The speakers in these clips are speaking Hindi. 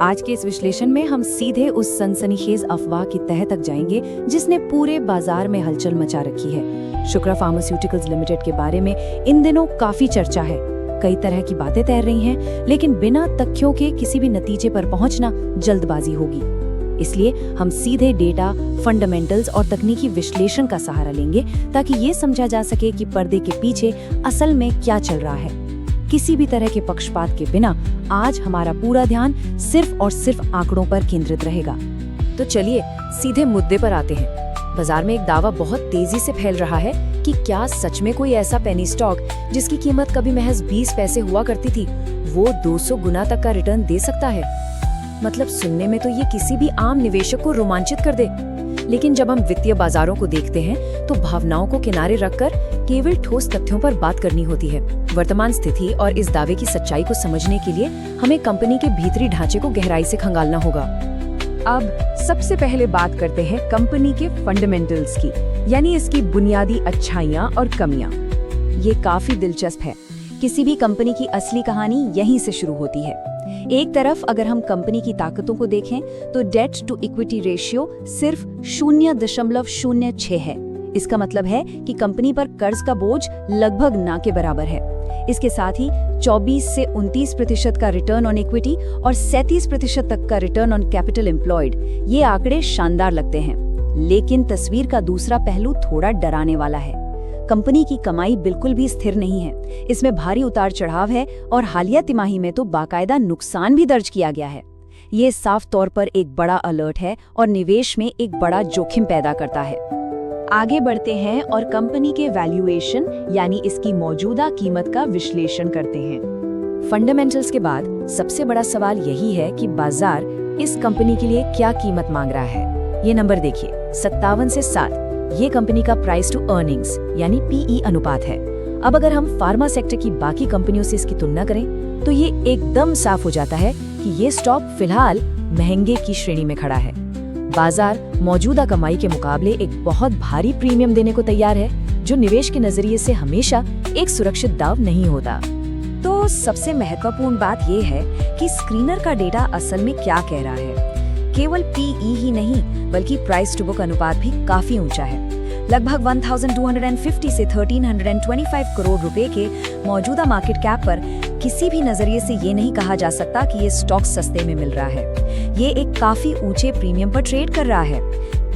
आज के इस विश्लेषण में हम सीधे उस सनसनीखेज अफवाह की तह तक जाएंगे जिसने पूरे बाजार में हलचल मचा रखी है। शुक्रा फार्मास्यूटिकल्स लिमिटेड के बारे में इन दिनों काफी चर्चा है। कई तरह की बातें तैर रही हैं, लेकिन बिना तथ्यों के किसी भी नतीजे पर पहुंचना जल्दबाजी होगी। इसलिए हम सीधे डेटा, फंडामेंटल्स और तकनीकी विश्लेषण का सहारा लेंगे ताकि ये समझा जा सके कि पर्दे के पीछे असल में क्या चल रहा है। किसी भी तरह के पक्षपात के बिना आज हमारा पूरा ध्यान सिर्फ और सिर्फ आंकड़ों पर केंद्रित रहेगा। तो चलिए सीधे मुद्दे पर आते हैं। बाजार में एक दावा बहुत तेजी से फैल रहा है कि क्या सच में कोई ऐसा पेनी स्टॉक जिसकी कीमत कभी महज 20 पैसे हुआ करती थी, वो 200 गुना तक का रिटर्न दे सकता है। मतलब सुनने में तो ये किसी भी आम निवेशक को रोमांचित कर दे, लेकिन जब हम वित्तीय बाजारों को देखते हैं तो भावनाओं को किनारे रखकर केवल ठोस तथ्यों पर बात करनी होती है। वर्तमान स्थिति और इस दावे की सच्चाई को समझने के लिए हमें कंपनी के भीतरी ढांचे को गहराई से खंगालना होगा। अब सबसे पहले बात करते हैं कंपनी के फंडामेंटल्स की, यानी इसकी बुनियादी अच्छाइयां और कमियां। ये काफी दिलचस्प है। किसी भी कंपनी की असली कहानी यहीं से शुरू होती है। एक तरफ अगर हम कंपनी की ताकतों को देखें तो डेट टू इक्विटी रेशियो सिर्फ 0.06 है। इसका मतलब है कि कंपनी पर कर्ज का बोझ लगभग ना के बराबर है। इसके साथ ही 24 से 29% का रिटर्न ऑन इक्विटी और 37% तक का रिटर्न ऑन कैपिटल एम्प्लॉयड, ये आंकड़े शानदार लगते हैं। लेकिन तस्वीर का दूसरा पहलू थोड़ा डराने वाला है। कंपनी की कमाई बिल्कुल भी स्थिर नहीं है। इसमें भारी उतार चढ़ाव है और हालिया तिमाही में तो बाकायदा नुकसान भी दर्ज किया गया है। ये साफ तौर पर एक बड़ा अलर्ट है और निवेश में एक बड़ा जोखिम पैदा करता है। आगे बढ़ते हैं और कंपनी के वैल्यूएशन यानी इसकी मौजूदा कीमत का विश्लेषण करते हैं। फंडामेंटल्स के बाद सबसे बड़ा सवाल यही है कि बाजार इस कंपनी के लिए क्या कीमत मांग रहा है। ये नंबर देखिए, 57 से 7, ये कंपनी का प्राइस टू अर्निंग्स यानी पीई अनुपात है। अब अगर हम फार्मा सेक्टर की बाकी कंपनियों से इसकी तुलना करें तो ये एकदम साफ हो जाता है कि ये स्टॉक फिलहाल महंगे की श्रेणी में खड़ा है। बाजार मौजूदा कमाई के मुकाबले एक बहुत भारी प्रीमियम देने को तैयार है, जो निवेश के नजरिए से हमेशा एक सुरक्षित दाव नहीं होता। तो सबसे महत्वपूर्ण बात यह है कि स्क्रीनर का डेटा असल में क्या कह रहा है। केवल पीई ही नहीं बल्कि प्राइस टू बुक अनुपात भी काफी ऊंचा है। लगभग 1250 से 1325 करोड़ रुपए के मौजूदा मार्केट कैप पर किसी भी नजरिए से ये नहीं कहा जा सकता कि ये स्टॉक सस्ते में मिल रहा है। ये एक काफी ऊंचे प्रीमियम पर ट्रेड कर रहा है।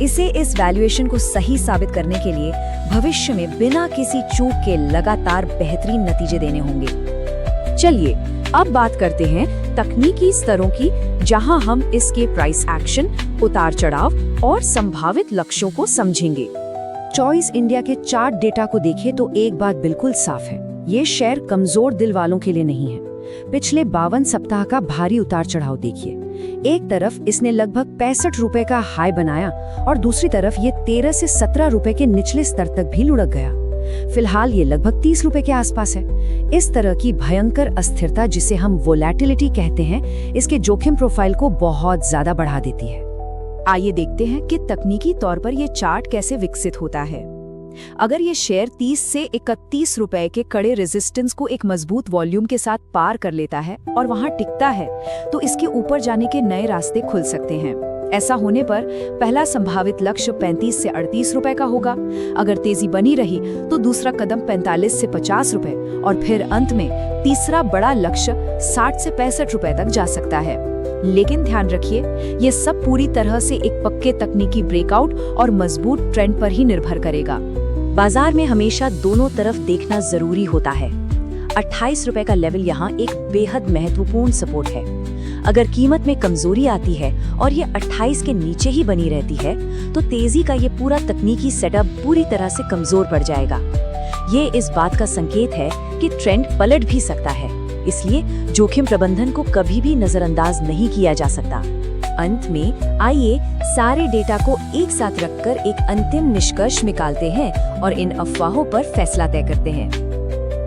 इसे इस वैल्यूएशन को सही साबित करने के लिए भविष्य में बिना किसी चूक के लगातार बेहतरीन नतीजे देने होंगे। चलिए अब बात करते हैं तकनीकी स्तरों की, जहां हम इसके प्राइस एक्शन, उतार चढ़ाव और संभावित लक्ष्यों को समझेंगे। चॉइस इंडिया के चार्ट डेटा को देखें तो एक बात बिल्कुल साफ है, ये शेयर कमजोर दिल वालों के लिए नहीं है। पिछले 52 सप्ताह का भारी उतार चढ़ाव देखिए। एक तरफ इसने लगभग 65 रुपए का हाई बनाया और दूसरी तरफ ये 13 से 17 रुपए के निचले स्तर तक भी लुढ़क गया। फिलहाल ये लगभग 30 रुपए के आसपास है। इस तरह की भयंकर अस्थिरता, जिसे हम वोलेटिलिटी कहते हैं, इसके जोखिम प्रोफाइल को बहुत ज्यादा बढ़ा देती है। आइए देखते हैं कि तकनीकी तौर पर ये चार्ट कैसे विकसित होता है। अगर ये शेयर 30 से 31 रुपए के कड़े रेजिस्टेंस को एक मजबूत वॉल्यूम के साथ पार कर लेता है और वहां टिकता है, तो इसके ऊपर जाने के नए रास्ते खुल सकते हैं। ऐसा होने पर पहला संभावित लक्ष्य 35 से 38 रुपए का होगा। अगर तेजी बनी रही तो दूसरा कदम 45 से 50 रुपए और फिर अंत में तीसरा बड़ा लक्ष्य 60 से 65 रुपए तक जा सकता है। लेकिन ध्यान रखिए, ये सब पूरी तरह से एक पक्के तकनीकी ब्रेकआउट और मजबूत ट्रेंड पर ही निर्भर करेगा। बाजार में हमेशा दोनों तरफ देखना जरूरी होता है। 28 रुपए का लेवल यहाँ एक बेहद महत्वपूर्ण सपोर्ट है। अगर कीमत में कमजोरी आती है और ये 28 के नीचे ही बनी रहती है, तो तेजी का ये पूरा तकनीकी सेटअप पूरी तरह से कमजोर पड़ जाएगा। ये इस बात का संकेत है कि ट्रेंड पलट भी सकता है। इसलिए जोखिम प्रबंधन को कभी भी नजरअंदाज नहीं किया जा सकता। अंत में आइए सारे डेटा को एक साथ रखकर एक अंतिम निष्कर्ष निकालते हैं और इन अफवाहों पर फैसला तय करते हैं।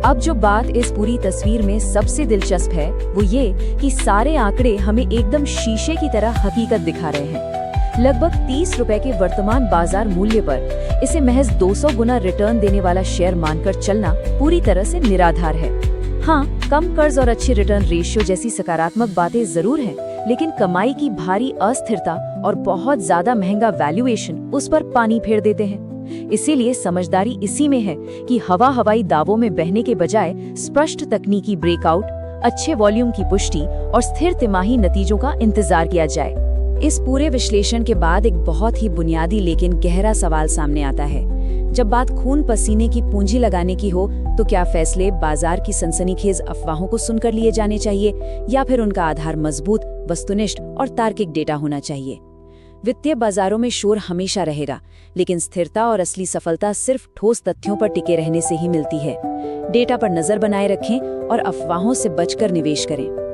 अब जो बात इस पूरी तस्वीर में सबसे दिलचस्प है वो ये कि सारे आंकड़े हमें एकदम शीशे की तरह हकीकत दिखा रहे हैं। लगभग 30 रुपए के वर्तमान बाजार मूल्य पर इसे महज 200 गुना रिटर्न देने वाला शेयर मानकर चलना पूरी तरह से निराधार है। हाँ, कम कर्ज और अच्छी रिटर्न रेशियो जैसी सकारात्मक बातें जरूर हैं, लेकिन कमाई की भारी अस्थिरता और बहुत ज्यादा महंगा वैल्यूएशन उस पर पानी फेर देते हैं। इसीलिए समझदारी इसी में है कि हवाई दावों में बहने के बजाय स्पष्ट तकनीकी ब्रेकआउट, अच्छे वॉल्यूम की पुष्टि और स्थिर तिमाही नतीजों का इंतजार किया जाए। इस पूरे विश्लेषण के बाद एक बहुत ही बुनियादी लेकिन गहरा सवाल सामने आता है। जब बात खून पसीने की पूंजी लगाने की हो तो क्या फैसले बाजार की सनसनीखेज अफवाहों को सुनकर लिए जाने चाहिए या फिर उनका आधार मजबूत, वस्तुनिष्ठ और तार्किक डेटा होना चाहिए? वित्तीय बाजारों में शोर हमेशा रहेगा, लेकिन स्थिरता और असली सफलता सिर्फ ठोस तथ्यों पर टिके रहने से ही मिलती है। डेटा पर नजर बनाए रखें और अफवाहों से बचकर निवेश करें।